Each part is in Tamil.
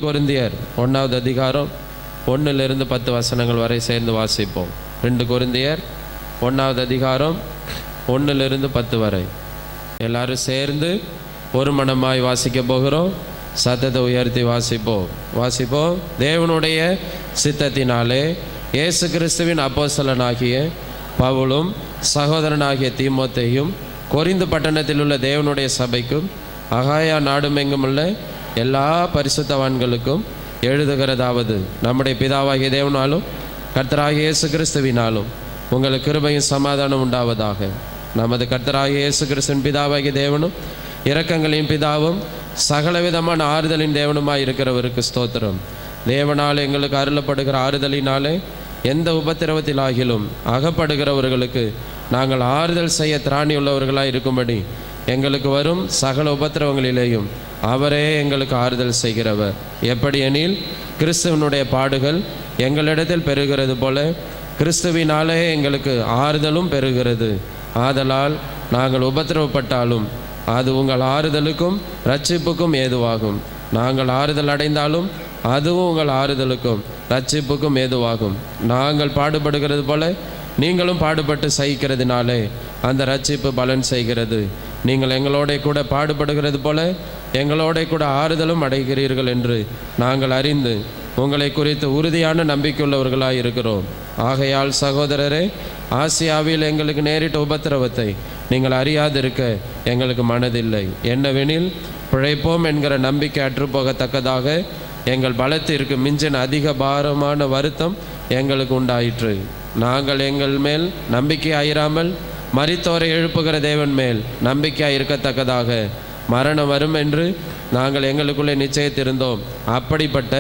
கொரிந்தியர் 1வது அதிகாரம் 1லிருந்து 10 வசனங்கள் வரை சேர்ந்து வாசிப்போம். 2 கொரிந்தியர் 1வது அதிகாரம் 1லிருந்து 10 வரை எல்லாரும் சேர்ந்து ஒரு மனமாய் வாசிக்க போகிறோம். சத்தத்தை உயர்த்தி வாசிப்போம். தேவனுடைய சித்தத்தினாலே இயேசு கிறிஸ்துவின் அப்போஸ்தலனாகிய பவுலும் சகோதரனாகிய தீமோத்தேயும் கொரிந்து பட்டணத்தில் உள்ள தேவனுடைய சபைக்கும் அகாயா நாடுமெங்குமுள்ள எல்லா பரிசுத்தவான்களுக்கும் எழுதுகிறதாவது, நம்முடைய பிதாவாகிய தேவனாலும் கர்த்தராகிய இயேசு கிறிஸ்துவினாலும் உங்களுக்கு கிருபையும் சமாதானம் உண்டாவதாக. நமது கர்த்தராகிய இயேசு கிறிஸ்துவின் பிதாவாகிய தேவனும் இரக்கங்களின் பிதாவும் சகலவிதமான ஆறுதலின் தேவனுமாய் இருக்கிறவருக்கு ஸ்தோத்திரம். தேவனால் எங்களுக்கு அருளப்படுகிற ஆறுதலினாலே எந்த உபத்திரவத்திலாகிலும் அகப்படுகிறவர்களுக்கு நாங்கள் ஆறுதல் செய்ய திராணி உள்ளவர்களாக இருக்கும்படி எங்களுக்கு வரும் சகல உபத்திரவங்களிலேயும் அவரே எங்களுக்கு ஆறுதல் செய்கிறவர். எப்படி எனில், கிறிஸ்துவனுடைய பாடுகள் எங்களிடத்தில் பெருகிறது போல கிறிஸ்துவினாலே எங்களுக்கு ஆறுதலும் பெருகிறது. ஆதலால் நாங்கள் உபத்திரவப்பட்டாலும் அது உங்கள் ஆறுதலுக்கும் இரட்சிப்புக்கும் ஏதுவாகும். நாங்கள் ஆறுதல் அடைந்தாலும் அதுவும் உங்கள் ஆறுதலுக்கும் இரட்சிப்புக்கும் ஏதுவாகும். நாங்கள் பாடுபடுகிறது போல நீங்களும் பாடுபட்டு சகிக்கிறதுனாலே அந்த இரட்சிப்பு பலன் செய்கிறது. நீங்கள் எங்களோட கூட பாடுபடுகிறது போல எங்களோட கூட ஆறுதலும் அடைகிறீர்கள் என்று நாங்கள் அறிந்து உங்களை குறித்து உறுதியான நம்பிக்கையுள்ளவர்களாக இருக்கிறோம். ஆகையால் சகோதரரே, ஆசியாவில் எங்களுக்கு நேரிட்ட உபத்திரவத்தை நீங்கள் அறியாதிருக்க எங்களுக்கு மனதில்லை. என்னவெனில், பிழைப்போம் என்கிற நம்பிக்கை அற்றுப்போகத்தக்கதாக எங்கள் பலத்திற்கு மிஞ்சின அதிக பாரமான வருத்தம் எங்களுக்கு உண்டாயிற்று. நாங்கள் எங்கள் மேல் நம்பிக்கையாயிராமல் மரித்தோரை எழுப்புகிற தேவன் மேல் நம்பிக்கையாக இருக்கத்தக்கதாக மரணம் வரும் என்று நாங்கள் எங்களுக்குள்ளே நிச்சயித்திருந்தோம். அப்படிப்பட்ட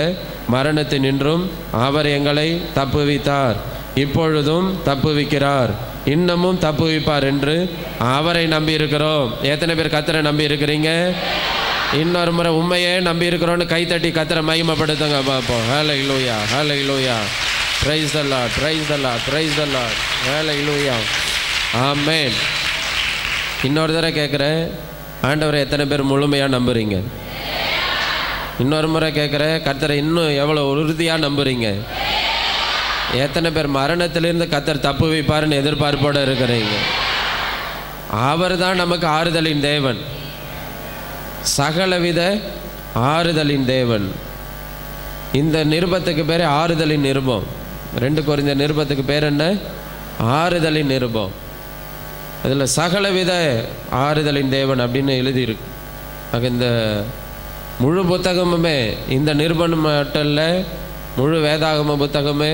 மரணத்தினின்றும் அவர் எங்களை தப்புவித்தார், இப்பொழுதும் தப்புவிக்கிறார், இன்னமும் தப்புவிப்பார் என்று அவரை நம்பி இருக்கிறோம். எத்தனை பேர் கர்த்தரை நம்பி இருக்கிறீங்க? இன்னொரு முறை உண்மையே நம்பி இருக்கிறோன்னு கைத்தட்டி கர்த்தரை மகிமைப்படுத்துங்க பார்ப்போம். ஹல்லேலூயா, ஹல்லேலூயா, praise the Lord, praise the Lord, praise the Lord, ஹல்லேலூயா, ஆமென். இன்னொரு தடவை கேட்குறேன், ஆண்டவரை எத்தனை பேர் முழுமையாக நம்புறீங்க? இன்னொரு முறை கேட்குறேன், கர்த்தரை இன்னும் எவ்வளோ உறுதியாக நம்புறீங்க? எத்தனை பேர் மரணத்திலிருந்து கர்த்தர் தப்பு வைப்பாருன்னு எதிர்பார்ப்போடு இருக்கிறீங்க? அவர் தான் நமக்கு ஆறுதலின் தேவன், சகலவித ஆறுதலின் தேவன். இந்த நிருபத்துக்கு பேர் ஆறுதலின் நிருபம். 2 கொரிந்தியர் நிருபத்துக்கு பேர் என்ன? ஆறுதலின் நிருபம். அதில் சகலவித ஆறுதலின் தேவன் அப்படின்னு எழுதியிருக்கு. ஆக இந்த முழு புத்தகமுமே, இந்த நிருபம் மட்டும் இல்லை, முழு வேதாகம புத்தகமே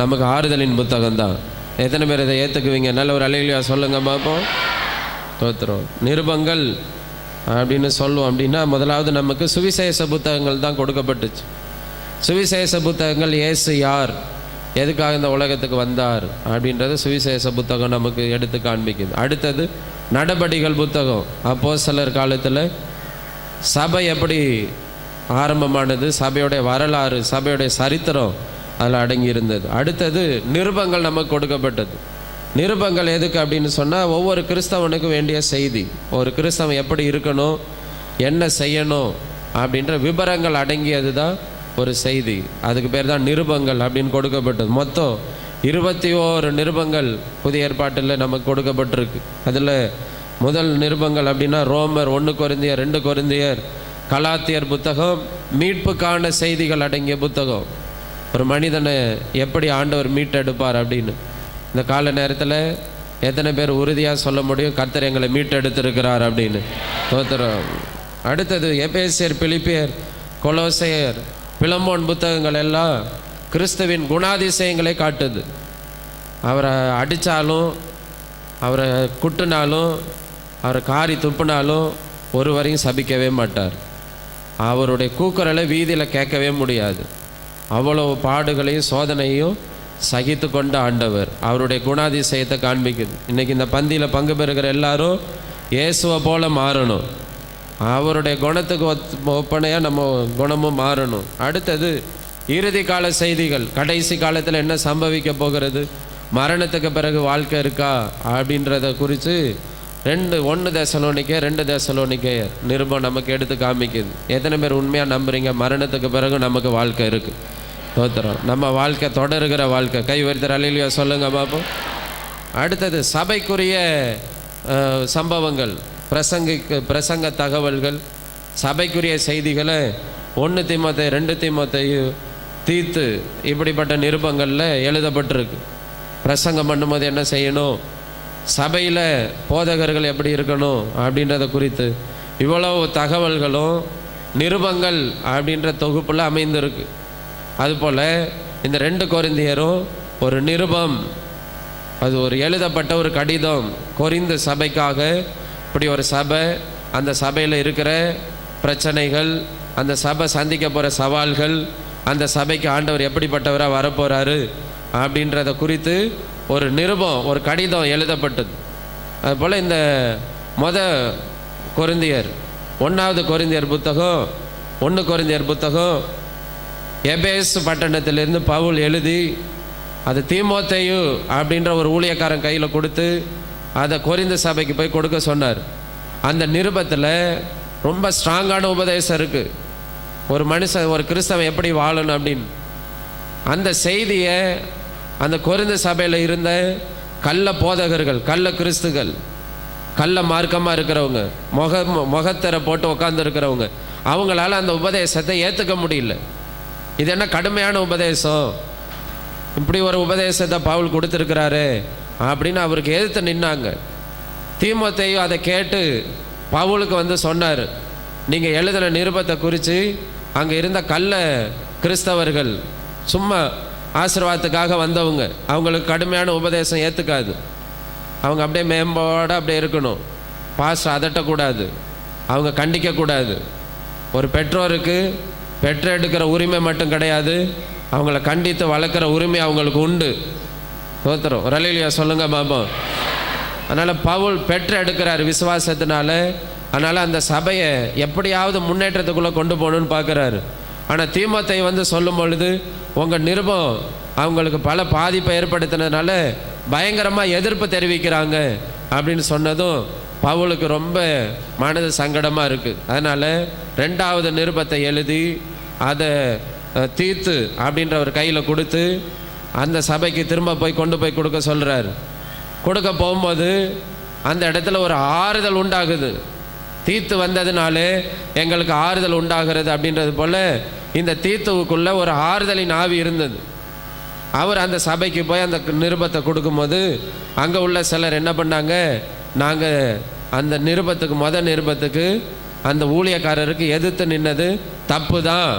நமக்கு ஆறுதலின் புத்தகம்தான். எத்தனை பேர் இதை ஏற்றுக்குவீங்க? நல்ல ஒரு அல்லேலூயா சொல்லுங்க பார்ப்போம். தோத்திரம். நிருபங்கள் அப்படின்னு சொல்லுவோம் அப்படின்னா, முதலாவது நமக்கு சுவிசேஷ புத்தகங்கள் தான் கொடுக்கப்பட்டுச்சு. சுவிசேஷ புத்தகங்கள், இயேசு யார், எதுக்காக இந்த உலகத்துக்கு வந்தார் அப்படின்றது சுவிசேஷ புத்தகம் நமக்கு எடுத்து காண்பிக்குது. அடுத்தது நடபடிகள் புத்தகம், அப்போஸ்தலர் காலத்தில் சபை எப்படி ஆரம்பமானது, சபையோடைய வரலாறு, சபையோடைய சரித்திரம் அதில் அடங்கி இருந்தது. அடுத்தது நிருபங்கள் நமக்கு கொடுக்கப்பட்டது. நிருபங்கள் எதுக்கு அப்படின்னு சொன்னால், ஒவ்வொரு கிறிஸ்தவனுக்கு வேண்டிய செய்தி, ஒரு கிறிஸ்தவன் எப்படி இருக்கணும், என்ன செய்யணும் அப்படின்ற விபரங்கள் அடங்கியது தான் ஒரு செய்தி. அதுக்கு பேர் தான் நிருபங்கள் அப்படின்னு கொடுக்கப்பட்டது. மொத்தம் 21 நிருபங்கள் புதிய ஏற்பாட்டில் நமக்கு கொடுக்கப்பட்டிருக்கு. அதில் முதல் நிருபங்கள் அப்படின்னா ரோமர், 1 கொரிந்தியர், 2 கொரிந்தியர், கலாத்தியர் புத்தகம் மீட்புக்கான செய்திகள் அடங்கிய புத்தகம். ஒரு மனிதனை எப்படி ஆண்டவர் மீட்டெடுப்பார் அப்படின்னு இந்த கால நேரத்தில் எத்தனை பேர் உறுதியாக சொல்ல முடியும், கர்த்தர் எங்களை மீட்டெடுத்திருக்கிறார் அப்படின்னு? தோத்திரம். அடுத்தது எபேசியர், பிலிப்பியர், கொலோசையர், பிலமோன் புத்தகங்கள் எல்லாம் கிறிஸ்துவின் குணாதிசயங்களை காட்டுது. அவரை அடித்தாலும், அவரை குட்டினாலும், அவரை காரி துப்புனாலும் ஒருவரையும் சபிக்கவே மாட்டார். அவருடைய கூக்குரலை வீதியில் கேட்கவே முடியாது. அவ்வளவு பாடுகளையும் சோதனையும் சகித்து கொண்ட ஆண்டவர் அவருடைய குணாதிசயத்தை காண்பிக்குது. இன்றைக்கி இந்த பந்தியில் பங்கு பெறுகிற எல்லாரும் இயேசுவை போல மாறணும். அவருடைய குணத்துக்கு ஒப்பனையாக நம்ம குணமும் மாறணும். அடுத்தது இறுதி கால செய்திகள், கடைசி காலத்தில் என்ன சம்பவிக்க போகிறது, மரணத்துக்கு பிறகு வாழ்க்கை இருக்கா அப்படின்றத குறித்து 1 தெசலோனிக்கேயர் 2 தெசலோனிக்கேயர் நிருபம் நமக்கு எடுத்து காமிக்குது. எத்தனை பேர் உண்மையாக நம்புறீங்க மரணத்துக்கு பிறகு நமக்கு வாழ்க்கை இருக்குது? தோத்திரம். நம்ம வாழ்க்கை தொடருகிற வாழ்க்கை. கை வருத்தர் அல்லேலூயா சொல்லுங்க பாப்போம். அடுத்தது சபைக்குரிய சம்பவங்கள், பிரசங்க தகவல்கள், சபைக்குரிய செய்திகளை 1 தீமோத்தேயு 2 தீமோத்தேயு தீத்து இப்படிப்பட்ட நிருபங்களில் எழுதப்பட்டிருக்கு. பிரசங்கம் பண்ணும்போது என்ன செய்யணும், சபையில் போதகர்கள் எப்படி இருக்கணும் அப்படின்றத குறித்து இவ்வளவு தகவல்களும் நிருபங்கள் அப்படின்ற தொகுப்பில் அமைந்திருக்கு. அதுபோல் இந்த 2 கொரிந்தியரும் ஒரு நிருபம், அது ஒரு எழுதப்பட்ட ஒரு கடிதம். கொரிந்து சபைக்காக, இப்படி ஒரு சபை, அந்த சபையில் இருக்கிற பிரச்சனைகள், அந்த சபை சந்திக்க போகிற சவால்கள், அந்த சபைக்கு ஆண்டவர் எப்படிப்பட்டவராக வரப்போகிறாரு அப்படின்றத குறித்து ஒரு நிருபம், ஒரு கடிதம் எழுதப்பட்டது. அதுபோல் இந்த கொரிந்தியர் 1 கொரிந்தியர் புத்தகம் 1 கொரிந்தியர் புத்தகம் எபேசு பட்டணத்திலிருந்து பவுல் எழுதி அது தீமோத்தேயு அப்படின்ற ஒரு ஊழியக்காரன் கையில் கொடுத்து அதை கொரிந்து சபைக்கு போய் கொடுக்க சொன்னார். அந்த நிருபத்தில் ரொம்ப ஸ்ட்ராங்கான உபதேசம் இருக்குது. ஒரு மனுஷன், ஒரு கிறிஸ்தவன் எப்படி வாழணும் அப்படின்னு. அந்த செய்தியை அந்த கொரிந்து சபையில் இருந்த கள்ள போதகர்கள், கள்ள கிறிஸ்துகள், கள்ள மார்க்கமாக இருக்கிறவங்க, முகத்தரை போட்டு உட்கார்ந்து இருக்கிறவங்க, அவங்களால அந்த உபதேசத்தை ஏற்றுக்க முடியல. இது என்ன கடுமையான உபதேசம், இப்படி ஒரு உபதேசத்தை பவுல் கொடுத்துருக்கிறாரு அப்படின்னு அவருக்கு எதிர்த்து நின்னாங்க. தீமோத்தேயு அதை கேட்டு பவுலுக்கு சொன்னார், நீங்கள் எழுதின நிருபத்தை குறித்து அங்கே இருந்த கள்ள கிறிஸ்தவர்கள், சும்மா ஆசீர்வாதத்துக்காக வந்தவங்க, அவங்களுக்கு கடுமையான உபதேசம் ஏற்றுக்காது. அவங்க அப்படியே மேம்போடு அப்படியே இருக்கணும். பாஸ்டர் அதட்டக்கூடாது, அவங்க கண்டிக்கக்கூடாது. ஒரு பெற்றோருக்கு பெற்றெடுக்கிற உரிமை மட்டும் கிடையாது, அவங்கள கண்டித்து வளர்க்குற உரிமை அவங்களுக்கு உண்டு. தோத்திரம். ரலிலியா சொல்லுங்க பாபா. அதனால் பவுல் பெற்றெடுக்கிறார் விசுவாசத்தினால. அதனால் அந்த சபையை எப்படியாவது முன்னேற்றத்துக்குள்ளே கொண்டு போகணுன்னு பார்க்குறாரு. ஆனால் தீமோத்தேயு சொல்லும் பொழுது உங்கள் நிருபம் அவங்களுக்கு பல பாதிப்பை ஏற்படுத்தினதுனால பயங்கரமாக எதிர்ப்பு தெரிவிக்கிறாங்க அப்படின்னு சொன்னதும் பவுலுக்கு ரொம்ப மனது சங்கடமாக இருக்குது. அதனால் 2வது நிருபத்தை எழுதி அதை தீத்து அப்படின்ற ஒரு கையில் கொடுத்து அந்த சபைக்கு திரும்ப போய் கொண்டு போய் கொடுக்க சொல்கிறார். கொடுக்க போகும்போது அந்த இடத்துல ஒரு ஆறுதல் உண்டாகுது. தீத்து வந்ததுனாலே எங்களுக்கு ஆறுதல் உண்டாகிறது அப்படின்றது போல் இந்த தீத்துவுக்குள்ளே ஒரு ஆறுதலின் ஆவி இருந்தது. அவர் அந்த சபைக்கு போய் அந்த நிருபத்தை கொடுக்கும்போது அங்கே உள்ள சிலர் என்ன பண்ணாங்க, நாங்கள் அந்த நிருபத்துக்கு நிருபத்துக்கு அந்த ஊழியக்காரருக்கு எதிர்த்து நின்னது தப்பு தான்,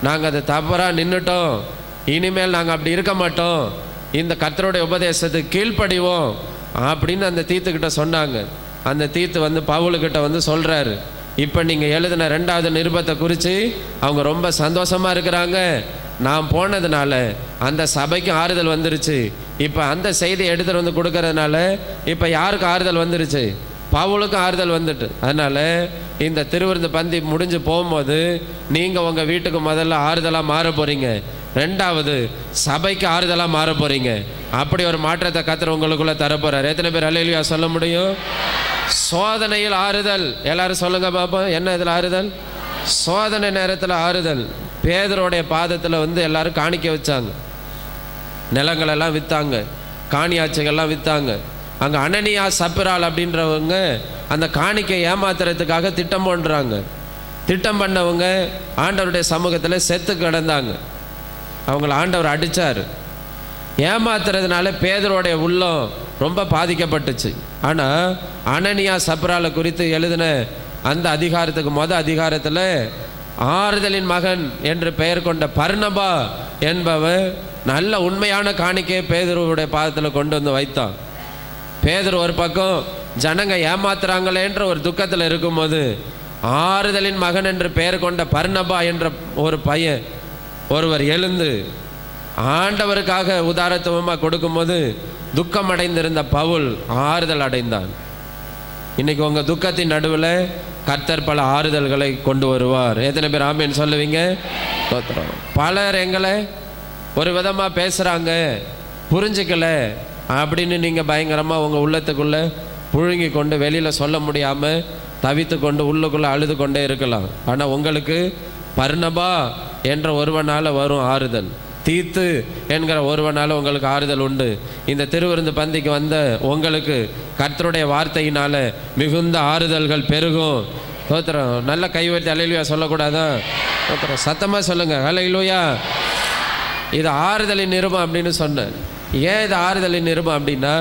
நாங்கள் அதை தவறாக நின்றுட்டோம், இனிமேல் நாங்கள் அப்படி இருக்க மாட்டோம், இந்த கர்த்தருடைய உபதேசத்துக்கு கீழ்ப்படிவோம் அப்படின்னு அந்த தீத்துக்கிட்ட சொன்னாங்க. அந்த தீத்து பவுலுக்கிட்ட சொல்கிறாரு, இப்போ நீங்கள் எழுதின 2வது நிருபத்தை குறித்து அவங்க ரொம்ப சந்தோஷமாக இருக்கிறாங்க, நான் போனதுனால அந்த சபைக்கு ஆறுதல் வந்துருச்சு. இப்போ அந்த செய்தியை எடுத்துகிட்டு கொடுக்கறதுனால இப்போ யாருக்கு ஆறுதல் வந்துருச்சு, பவுலுக்கும் ஆறுதல் வந்துட்டு. அதனால் இந்த திருவிருந்து பந்தி முடிஞ்சு போகும்போது நீங்கள் உங்கள் வீட்டுக்கு முதல்ல ஆறுதலாக மாற போகிறீங்க, 2வது சபைக்கு ஆறுதலாக மாற போகிறீங்க. அப்படி ஒரு மாற்றத்தை கர்த்தர் உங்களுக்குள்ளே தரப்போகிறார். எத்தனை பேர் அல்லேலூயா சொல்ல முடியும்? சோதனையில் ஆறுதல். எல்லாரும் சொல்லுங்க பாப்போம், என்ன இதில் ஆறுதல்? சோதனை நேரத்தில் ஆறுதல். பேதுருடைய பாதத்தில் எல்லாரும் காணிக்க வச்சாங்க, நிலங்களெல்லாம் விற்றாங்க, காணியாட்சிகள்லாம் விற்றாங்க. அங்கே அனனியா சப்பிரால் அப்படின்றவங்க அந்த காணிக்கை ஏமாத்துறதுக்காக திட்டம் பண்ணுறாங்க. திட்டம் பண்ணவங்க ஆண்டவருடைய சமூகத்தில் செத்து கிடந்தாங்க. அவங்கள ஆண்டவர் அடித்தார். ஏமாத்துறதுனால பேதுருடைய உள்ளம் ரொம்ப பாதிக்கப்பட்டுச்சு. ஆனால் அனனியா சப்பிராலை குறித்து எழுதின அந்த அதிகாரத்துக்கு அதிகாரத்தில் ஆறுதலின் மகன் என்று பெயர் கொண்ட பர்னபா என்பவர் நல்ல உண்மையான காணிக்கையை பேதுருவுடைய பாதத்தில் கொண்டு வைத்தான். பேதுரு ஒரு பக்கம் ஜனங்க ஏமாத்துறாங்களேன்ற ஒரு துக்கத்தில் இருக்கும்போது ஆறுதலின் மகன் என்று பெயர் கொண்ட பர்னபா என்ற ஒரு பையன் ஒருவர் எழுந்து ஆண்டவருக்காக உதாரத்துவமாக கொடுக்கும்போது துக்கம் அடைந்திருந்த பவுல் ஆறுதல் அடைந்தான். இன்னைக்கு உங்கள் துக்கத்தின் நடுவில் கர்த்தர் பல ஆறுதல்களை கொண்டு வருவார். எத்தனை பேர் ஆமேன்னு சொல்லுவீங்க? பலர் எங்களை ஒரு விதமாக பேசுகிறாங்க, புரிஞ்சிக்கல அப்படின்னு நீங்கள் பயங்கரமாக உங்கள் உள்ளத்துக்குள்ளே புழுங்கி கொண்டு வெளியில் சொல்ல முடியாமல் தவித்து கொண்டு உள்ளுக்குள்ளே அழுது கொண்டே இருக்கலாம். ஆனால் உங்களுக்கு பர்னபா என்ற ஒருவனால் வரும் ஆறுதல், தீத்து என்கிற ஒருவனால் உங்களுக்கு ஆறுதல் உண்டு. இந்த திருவிருந்து பந்திக்கு வந்த உங்களுக்கு கர்த்தருடைய வார்த்தையினால் மிகுந்த ஆறுதல்கள் பெருகும். ஸ்தோத்திரம். நல்ல கைவர்த்தி அல்லேலூயா சொல்லக்கூடாதா? ஸ்தோத்திரம். சத்தமாக சொல்லுங்கள் அல்லேலூயா. இது ஆறுதலின் நிருபம் அப்படின்னு சொன்னேன். ஏன் இது ஆறுதலின் நிருபம் அப்படின்னா,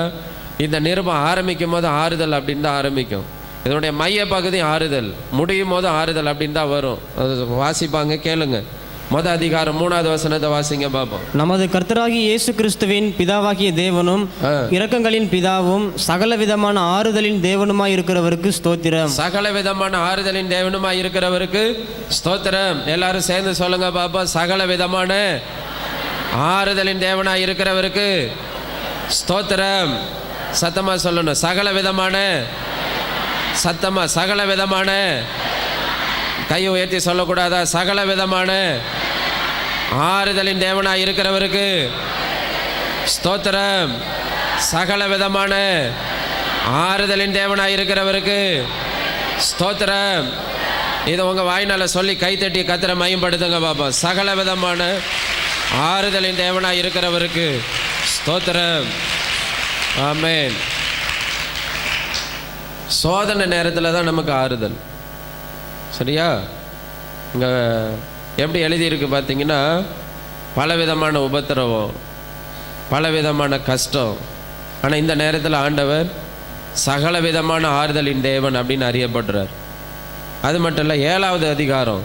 இந்த நிருபம் ஆரம்பிக்கும் போது ஆறுதல் அப்படின்னு தான் ஆரம்பிக்கும். இதனுடைய மைய பகுதி ஆறுதல், முடியும் போது ஆறுதல் அப்படின்னு தான் வரும். அது வாசிப்பாங்க, கேளுங்க. முதல் அதிகாரம் 3வது வசனத்தை வாசிங்க பார்ப்போம். நமது கர்த்தராகிய இயேசு கிறிஸ்துவின் பிதாவாகிய தேவனும் இரக்கங்களின் பிதாவும் சகல விதமான ஆறுதலின் தேவனுமாய் இருக்கிறவருக்கு ஸ்தோத்திரம். சகல விதமான ஆறுதலின் தேவனுமாய் இருக்கிறவருக்கு ஸ்தோத்திரம். எல்லாரும் சேர்ந்து சொல்லுங்க பாப்பா. சகல விதமான ஆறுதலின் தேவனாய் இருக்கிறவருக்கு ஸ்தோத்திரம். சத்தமா சொல்லணும். சகல விதமான, சத்தமா சகல விதமான, கையை உயர்த்தி சொல்லக்கூடாதா? சகல விதமான ஆறுதலின் தேவனாய் இருக்கிறவருக்கு ஸ்தோத்திரம். சகல விதமான ஆறுதலின் தேவனாய் இருக்கிறவருக்கு ஸ்தோத்திரம். இதை உங்கள் வாய்னால சொல்லி கைத்தட்டி கர்த்தரை மகிமைப்படுத்துங்க பாப்பா. சகல விதமான ஆறுதலின் தேவனாய் இருக்கிறவருக்கு ஸ்தோத்திரம். ஆமென். சோதனை நேரத்தில் தான் நமக்கு ஆறுதல். சரியா? இங்கே எப்படி எழுதியிருக்கு பார்த்தீங்கன்னா, பலவிதமான உபத்திரவம், பலவிதமான கஷ்டம். ஆனால் இந்த நேரத்தில் ஆண்டவர் சகல விதமான ஆறுதலின் தேவன் அப்படின்னு அறியப்படுறார். அது மட்டும் இல்லை, 7வது அதிகாரம்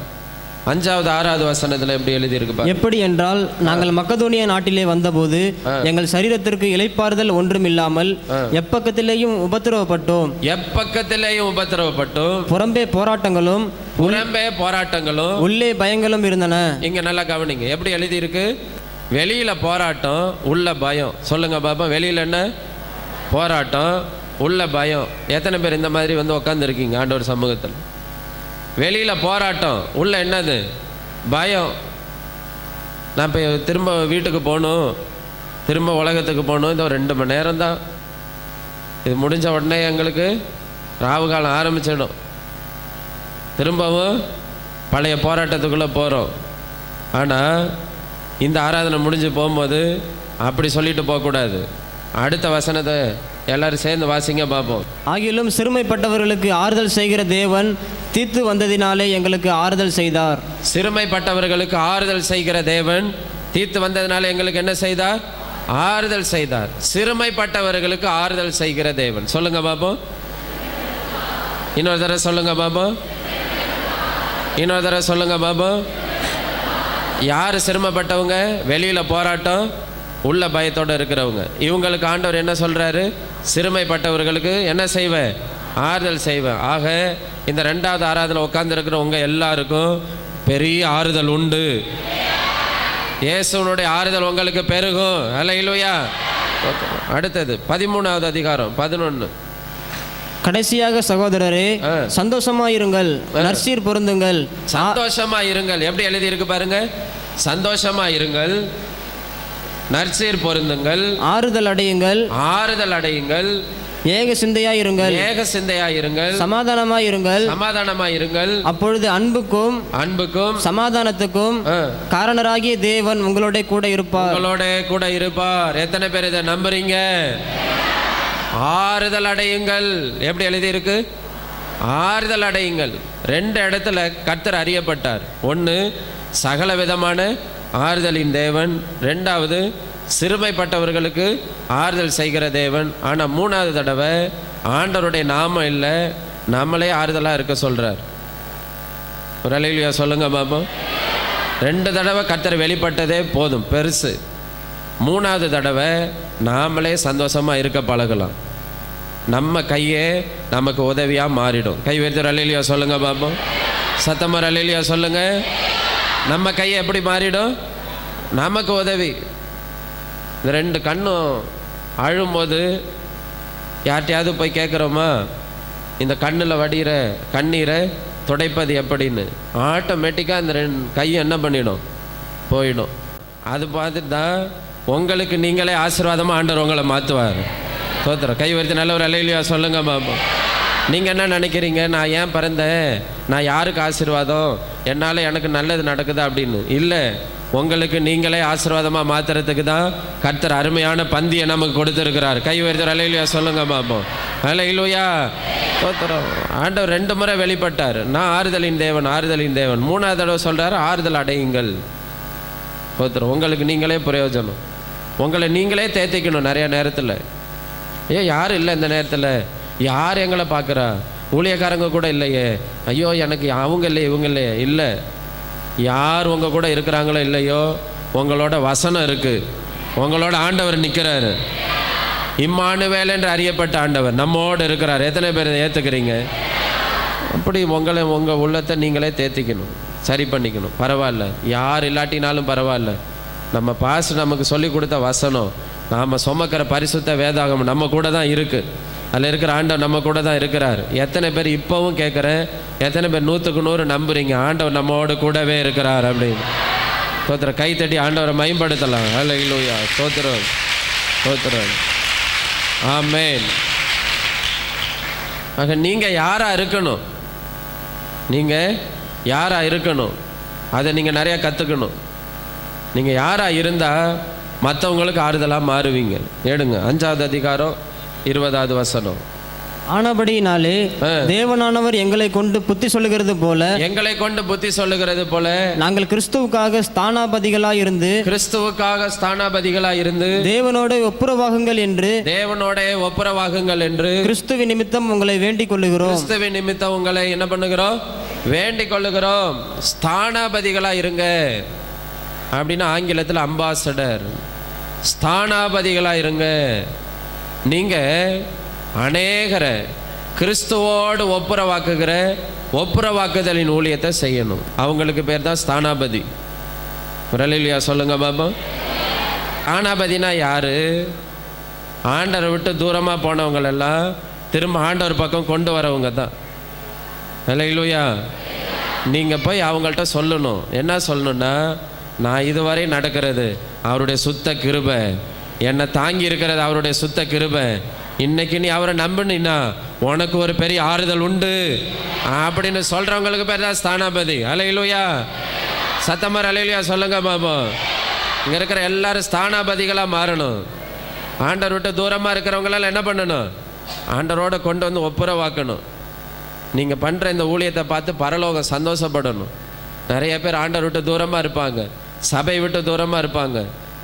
5வது 6வது வசனத்தில் எப்படி எழுதியிருக்கு? எப்படி என்றால், நாங்கள் மக்கதோனியா நாட்டிலே வந்தபோது எங்கள் சரீரத்திற்கு இளைப்பாறுதல் ஒன்றும் இல்லாமல் எப்பக்கத்திலேயும் உபத்திரவப்பட்டோம். புறம்பே போராட்டங்களும் உள்ளே பயங்களும் இருந்தன. இங்க நல்லா கவனிங்க, எப்படி எழுதியிருக்கு? வெளியில போராட்டம், உள்ள பயம். சொல்லுங்க பாப்பா. வெளியில என்ன போராட்டம், உள்ள பயம். எத்தனை பேர் இந்த மாதிரி வந்து உட்காந்துருக்கீங்க ஆண்டவர் சமூகத்தில்? வெளியில் போராட்டம், உள்ள என்னது பயம். நான் இப்போ திரும்ப வீட்டுக்கு போகணும், திரும்ப உலகத்துக்கு போகணும். இந்த 2 மணி நேரம் தான். இது முடிஞ்ச உடனே எங்களுக்கு ராவு காலம் ஆரம்பிச்சிடும். திரும்பவும் பழைய போராட்டத்துக்குள்ளே போகிறோம். ஆனால் இந்த ஆராதனை முடிஞ்சு போகும்போது அப்படி சொல்லிட்டு போகக்கூடாது. அடுத்த வசனத்தை எல்லாரும் சேர்ந்து வாசிங்க பார்ப்போம். ஆகிலும் சிறுமைப்பட்டவர்களுக்கு ஆறுதல் செய்கிற தேவன் தீத்து வந்ததினாலே எங்களுக்கு ஆறுதல் செய்தார். சிறுமைப்பட்டவர்களுக்கு ஆறுதல் செய்கிற தேவன் தீத்து வந்ததினாலே எங்களுக்கு என்ன செய்தார்? ஆறுதல் செய்தார். சிறுமைப்பட்டவர்களுக்கு ஆறுதல் செய்கிற தேவன். சொல்லுங்க பாப்போம். இன்னொரு தடவை சொல்லுங்க பாப்போம். இன்னொரு தடவை சொல்லுங்க பாப்போம். யார் சிறுமைப்பட்டவங்க? வெளியில் போராட்டம், உள்ள பயத்தோடு இருக்கிறவங்க. இவங்களுக்கு ஆண்டவர் என்ன சொல்கிறாரு? சிறுமைப்பட்டவர்களுக்கு என்ன செய்வேன்? ஆறுதல் செய்வேன். ஆக இந்த 2வது ஆராதனை உட்கார்ந்துருக்கிற உங்கள் எல்லாருக்கும் பெரிய ஆறுதல் உண்டு. இயேசுனுடைய ஆறுதல் உங்களுக்கு பெருகும். அல்லேலூயா. அடுத்தது 13வது அதிகாரம் 11. கடைசியாக சகோதரரே, சந்தோஷமாயிருங்கள், நற்சீர் பொருந்துங்கள். சந்தோஷமாயிருங்கள். எப்படி எழுதியிருக்கு பாருங்க. சந்தோஷமாயிருங்கள், நற்சீர் பொருந்துங்கள், ஆறுதல் அடையுங்கள், ஆறுதல் அடையுங்கள், ஏக சிந்தையாயிருங்கள், ஏக சிந்தையாயிருங்கள், சமாதானமாயிருங்கள், சமாதானமாயிருங்கள். அப்பொழுது அன்புக்கும் சமாதானத்துக்கும் காரணராகிய தேவன் உங்களோட கூட இருப்பார். உங்களோட கூட இருப்பார். எத்தனை பேர் இதை நம்புறீங்க? ஆறுதல் அடையுங்கள். எப்படி எழுதி இருக்கு? ஆறுதல் அடையுங்கள். 2 இடத்துல கர்த்தர் அறியப்பட்டார். 1 சகல விதமான ஆறுதலின் தேவன், 2வது சிறுமைப்பட்டவர்களுக்கு ஆறுதல் செய்கிற தேவன். ஆனால் 3வது தடவை ஆண்டவருடைய நாமம் இல்லை, நம்மளே ஆறுதலாக இருக்க சொல்கிறார். ஒரு அல்லேலூயா சொல்லுங்க பாப்போம். 2 தடவை கர்த்தர் வெளிப்பட்டதே போதும், பெருசு. 3வது தடவை நாமளே சந்தோஷமாக இருக்க பழகலாம். நம்ம கையே நமக்கு உதவியாக மாறிடும். கை வைத்து அல்லேலூயா சொல்லுங்க பாப்போம். சத்தமாக அல்லேலூயா சொல்லுங்க. நம்ம கையை எப்படி மாறிடும்? நமக்கு உதவி. இந்த 2 கண்ணும் அழும்போது யார்கிட்டையாவது போய் கேட்குறோமா, இந்த கண்ணில் வடிகிற கண்ணீரை துடைப்பது எப்படின்னு? ஆட்டோமேட்டிக்காக இந்த 2 கையும் என்ன பண்ணிடும்? போயிடும். அது பார்த்துட்டு தான் உங்களுக்கு நீங்களே ஆசீர்வாதமாக ஆண்டவர் உங்களை மாற்றுவார். ஸ்தோத்திரம். கை உயர்த்தி நல்ல ஒரு அல்லேலூயா சொல்லுங்க பாப்பா. நீங்கள் என்ன நினைக்கிறீங்க, நான் ஏன் பிறந்தேன், நான் யாருக்கு ஆசீர்வாதம், என்னால் எனக்கு நல்லது நடக்குதா அப்படின்னு? இல்லை, உங்களுக்கு நீங்களே ஆசீர்வாதமாக மாற்றுறதுக்கு தான் கர்த்தர் அருமையான பந்தியை நமக்கு கொடுத்துருக்கிறார். கை உயர்த்தி அல்லேலூயா சொல்லுங்க பாப்போம். அல்லேலூயா ஸ்தோத்திரம். ஆண்டவர் 2 முறை வெளிப்பட்டார், நான் ஆறுதலின் தேவன், ஆறுதலின் தேவன். 3ஆவது தடவை சொல்கிறார், ஆறுதல் அடையுங்கள். ஸ்தோத்திரம். உங்களுக்கு நீங்களே பிரயோஜனம், உங்களை நீங்களே தேத்திக்கணும். நிறைய நேரத்தில் யாரும் இல்லை, இந்த நேரத்தில் யார் எங்களை பார்க்குறா, ஊழியக்காரங்க கூட இல்லையே, ஐயோ எனக்கு அவங்க இல்லையே இவங்க இல்லையே. இல்லை, யார் உங்கள் கூட இருக்கிறாங்களோ இல்லையோ, உங்களோட வசனம் இருக்குது, உங்களோட ஆண்டவர் நிற்கிறாரு. இம்மானுவேல் என்று அறியப்பட்ட ஆண்டவர் நம்மோடு இருக்கிறார். எத்தனை பேர் ஏற்றுக்கிறீங்க? அப்படி உங்கள் உள்ளத்தை நீங்களே தேத்திக்கணும், சரி பண்ணிக்கணும். பரவாயில்ல, யார் இல்லாட்டினாலும் பரவாயில்ல, நம்ம பாஸ்டர் நமக்கு சொல்லி கொடுத்த வசனம், நாம் சுமக்கிற பரிசுத்த வேதாகம் நம்ம கூட தான் இருக்குது. அதில் இருக்கிற ஆண்டவர் நம்ம கூட தான் இருக்கிறார். எத்தனை பேர் இப்போவும் கேட்குறேன், எத்தனை பேர் 100க்கு 100 நம்புறீங்க ஆண்டவர் நம்மோடு கூடவே இருக்கிறார் அப்படின்னு? ஸ்தோத்திரம். கை தட்டி ஆண்டவரை மேம்படுத்தலாம். அல்லேலூயா ஸ்தோத்திரம் ஸ்தோத்திரம். ஆமென். ஆக நீங்கள் யாராக இருக்கணும், நீங்கள் யாராக இருக்கணும், அதை நீங்கள் நிறையா கற்றுக்கணும். நீங்கள் யாராக இருந்தால் மற்றவங்களுக்கு ஆறுதலாக மாறுவீங்க. எடுங்க 5வது அதிகாரம் 20வது வசனம். ஆனபடியினாலே தேவனானவர் எங்களை கொண்டு புத்தி சொல்லுகிறது போல, எங்களை கொண்டு புத்தி சொல்லுகிறது போல, நாங்கள் கிறிஸ்துவுக்காக ஸ்தானாபதிகளாய் இருந்து, கிறிஸ்துவுக்காக ஸ்தானாபதிகளாய் இருந்து, தேவனோட ஒப்புரவாகுங்கள் என்று, தேவனோட ஒப்புரவாகுங்கள் என்று கிறிஸ்துவின் நிமித்தம் உங்களை வேண்டிக் கொள்ளுகிறோம். கிறிஸ்துவின் நிமித்தம் உங்களை என்ன பண்ணுகிறோம்? வேண்டிக் கொள்ளுகிறோம். ஸ்தானாபதிகளாக இருங்க அப்படின்னா ஆங்கிலத்தில் அம்பாசடர். ஸ்தானாபதிகளாக இருங்க. நீங்கள் அநேகரை கிறிஸ்துவோடு ஒப்புரவாக்குகிற ஒப்புரவாக்குதலின் ஊழியத்தை செய்யணும். அவங்களுக்கு பேர் தான் ஸ்தானாபதி. அல்லேலூயா சொல்லுங்க பாபா. ஸ்தானாபதினா யாரு? ஆண்டவரை விட்டு தூரமாக போனவங்களெல்லாம் திரும்ப ஆண்டவர் பக்கம் கொண்டு வரவங்க தான். அல்லேலூயா. நீங்கள் போய் அவங்கள்ட்ட சொல்லணும். என்ன சொல்லணுன்னா, நான் இதுவரை நடக்கிறது அவருடைய சுத்த கிருபை, என்னை தாங்கி இருக்கிறது அவருடைய சுத்த கிருபை, இன்னைக்கு நீ அவரை நம்பினா உனக்கு ஒரு பெரிய ஆறுதல் உண்டு அப்படின்னு சொல்கிறவங்களுக்கு பேர் தான் ஸ்தானாபதி. அல்லேலூயா. சத்தமர் அல்லேலூயா சொல்லுங்க பாபா. இங்கே இருக்கிற எல்லாரும் ஸ்தானாபதிகளாக மாறணும். ஆண்டவர் விட்டு தூரமாக இருக்கிறவங்களால என்ன பண்ணணும்? ஆண்டவரோட கொண்டு வந்து ஒப்புரவாக்கணும். நீங்கள் பண்ணுற இந்த ஊழியத்தை பார்த்து பரலோகம் சந்தோஷப்படணும். நிறைய பேர் ஆண்டவர் விட்டு தூரமாக இருப்பாங்க, சபை விட்டு தூரமாக இருப்பாங்க.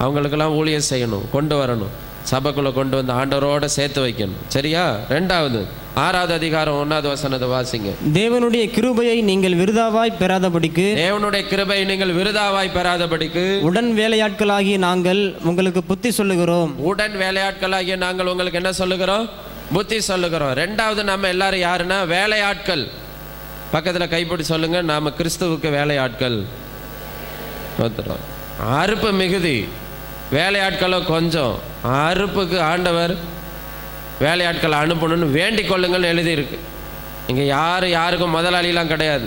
அவங்களுக்கெல்லாம் ஊழியம் செய்யணும், கொண்டு வரணும், சபைக்குள்ளே கொண்டு வந்து ஆண்டவரோட சேர்த்து வைக்கணும். சரியா? 2வது 6வது அதிகாரம் 1வது வசனத்தை வாசிங்க. தேவனுடைய கிருபையை நீங்கள் விருதாவாய் பெறாதபடிக்கு, தேவனுடைய கிருபையை நீங்கள் விருதாவாய் பெறாதபடிக்கு, உடன் வேலையாட்களாகிய நாங்கள் உங்களுக்கு புத்தி சொல்லுகிறோம். உடன் வேலையாட்களாகிய நாங்கள் உங்களுக்கு என்ன சொல்லுகிறோம்? புத்தி சொல்லுகிறோம். 2வது நம்ம எல்லாரும் யாருன்னா வேலையாட்கள். பக்கத்தில் கைப்பிடி சொல்லுங்க, நாம் கிறிஸ்துவுக்கு வேலையாட்கள். அறுப்பு மிகுதி, வேலையாட்களோ கொஞ்சம். அறுப்புக்கு ஆண்டவர் வேலையாட்களை அனுப்பணும்னு வேண்டிக் கொள்ளுங்கள்னு எழுதியிருக்கு. இங்கே யாருக்கும் முதலாளிலாம் கிடையாது.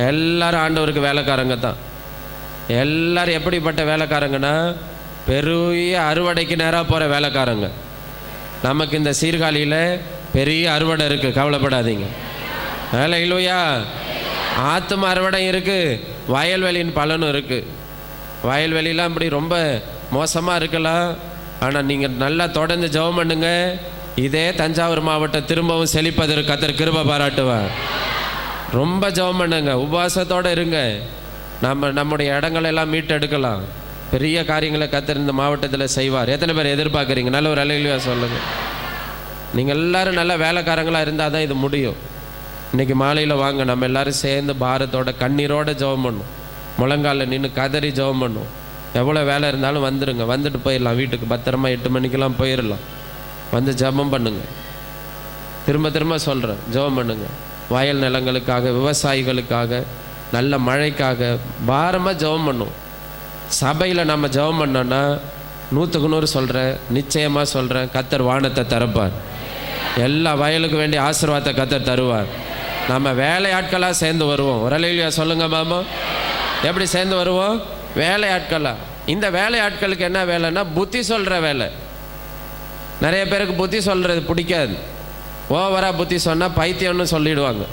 எல்லாரும் ஆண்டவருக்கு வேலைக்காரங்க தான். எல்லாரும் எப்படிப்பட்ட வேலைக்காரங்கன்னா, பெரிய அறுவடைக்கு நேராக போகிற வேலைக்காரங்க. நமக்கு இந்த சீர்காழியில் பெரிய அறுவடை இருக்குது, கவலைப்படாதீங்க. அல்லேலூயா. ஆத்தும அறுவடை இருக்குது, வயல்வெளியின் பலனும் இருக்குது. வயல்வெளிலாம் இப்படி ரொம்ப மோசமாக இருக்கலாம், ஆனால் நீங்கள் நல்லா தொடர்ந்து ஜெபம் பண்ணுங்க, இதே தஞ்சாவூர் மாவட்டம் திரும்பவும் செழிப்பதற்கு கர்த்தர் கிருபை பாராட்டுவார். ரொம்ப ஜெபம் பண்ணுங்க, உபவாசத்தோடு இருங்க. நம்முடைய இடங்களெல்லாம் மீட்டெடுக்கலாம். பெரிய காரியங்களை கர்த்தர் இந்த மாவட்டத்தில் செய்வார். எத்தனை பேர் எதிர்பார்க்குறீங்க? நல்ல ஒரு அல்லேலூயா சொல்லுங்கள். நீங்கள் எல்லோரும் நல்ல வேலைக்காரங்களாக இருந்தால் தான் இது முடியும். இன்றைக்கி மாலையில் வாங்க, நம்ம எல்லோரும் சேர்ந்து பாரத்தோட கண்ணீரோடு ஜெபம் பண்ணும், முழங்காலில் நின்று கதறி ஜெபம் பண்ணும். எவ்வளோ வேலை இருந்தாலும் வந்துடுங்க, வந்துட்டு போயிடலாம் வீட்டுக்கு. பத்திரமா 8 மணிக்கெல்லாம் போயிடலாம். வந்து ஜெபம் பண்ணுங்க. திரும்ப திரும்ப சொல்கிறேன், ஜெபம் பண்ணுங்க. வயல் நிலங்களுக்காக, விவசாயிகளுக்காக, நல்ல மழைக்காக பாரமாக ஜெபம் பண்ணும். சபையில் நம்ம ஜெபம் பண்ணோன்னா 100க்கு 100 சொல்கிறேன், நிச்சயமாக சொல்கிறேன், கர்த்தர் வானத்தை திறப்பார். எல்லா வயலுக்கு வேண்டிய ஆசீர்வாதத்தை கர்த்தர் தருவார். நம்ம வேலையாட்களாக சேர்ந்து வருவோம். ஒரு அல்லேலூயா சொல்லுங்க மாமா. எப்படி சேர்ந்து வருவோம்? வேலையாட்களா. இந்த வேலையாட்களுக்கு என்ன வேலைன்னா புத்தி சொல்கிற வேலை. நிறைய பேருக்கு புத்தி சொல்கிறது பிடிக்காது. ஓவராக புத்தி சொன்னால் பைத்தியம்னு சொல்லிடுவாங்க.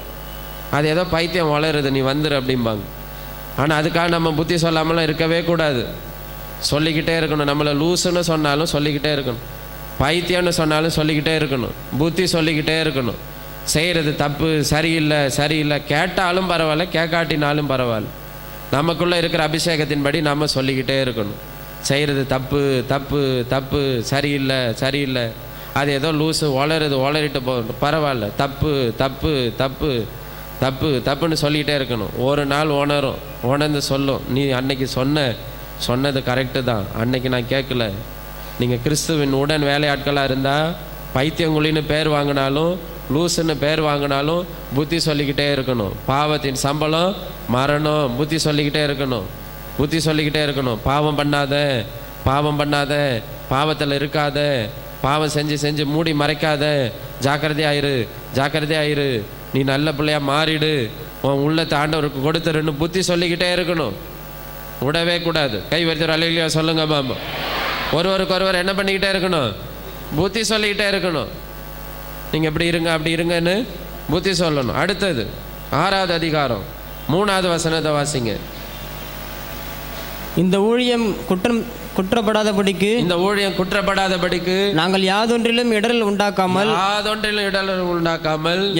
அது ஏதோ பைத்தியம் வளருது, நீ வந்துரு அப்படிம்பாங்க. ஆனால் அதுக்காக நம்ம புத்தி சொல்லாமலாம் இருக்கவே கூடாது, சொல்லிக்கிட்டே இருக்கணும். நம்மளை லூசுன்னு சொன்னாலும் சொல்லிக்கிட்டே இருக்கணும், பைத்தியம்னு சொன்னாலும் சொல்லிக்கிட்டே இருக்கணும், புத்தி சொல்லிக்கிட்டே இருக்கணும். செய்கிறது தப்பு, சரியில்லை சரியில்லை, கேட்டாலும் பரவாயில்ல கேட்காட்டினாலும் பரவாயில்ல, நமக்குள்ளே இருக்கிற அபிஷேகத்தின்படி நம்ம சொல்லிக்கிட்டே இருக்கணும். செய்கிறது தப்பு தப்பு தப்பு, சரியில்லை சரியில்லை, அது ஏதோ லூஸு வளருது வளரிட்டு போகணும், பரவாயில்ல, தப்பு தப்பு தப்பு தப்பு தப்புன்னு சொல்லிக்கிட்டே இருக்கணும். ஒரு நாள் உணர்ந்து சொல்லும், நீ அன்னைக்கு சொன்னது கரெக்டு தான், அன்னைக்கு நான் கேட்கல. நீங்கள் கிறிஸ்துவின் உடன் வேலையாட்களாக இருந்தால் பைத்தியங்குழின்னு பேர் வாங்கினாலும் லூசுன்னு பேர் வாங்கினாலும் புத்தி சொல்லிக்கிட்டே இருக்கணும். பாவத்தின் சம்பளம் மரணம், புத்தி சொல்லிக்கிட்டே இருக்கணும், புத்தி சொல்லிக்கிட்டே இருக்கணும். பாவம் பண்ணாத, பாவம் பண்ணாத, பாவத்தில் இருக்காத, பாவம் செஞ்சு செஞ்சு மூடி மறைக்காத, ஜாக்கிரதையாயிரு ஜாக்கிரதையாயிரு, நீ நல்ல பிள்ளையா மாறிடு, உன் உள்ளத்தை ஆண்டவருக்கு கொடுத்துருன்னு புத்தி சொல்லிக்கிட்டே இருக்கணும், விடவே கூடாது. கை வச்சு அலையிலையா சொல்லுங்க மாமா. ஒருவருக்கு ஒருவர் என்ன பண்ணிக்கிட்டே இருக்கணும், புத்தி சொல்லிக்கிட்டே இருக்கணும். நீங்கள் இப்படி இருங்க அப்படி இருங்கன்னு புத்தி சொல்லணும். அடுத்தது 6வது அதிகாரம் 3வது வசனத்தை வாசிங்க. இந்த ஊழியம் குற்றப்படாதபடிக்கு, இந்த ஊழியம் குற்றப்படாதபடிக்கு நாங்கள் யாதொன்றிலும் இடரல் உண்டாக்காமல்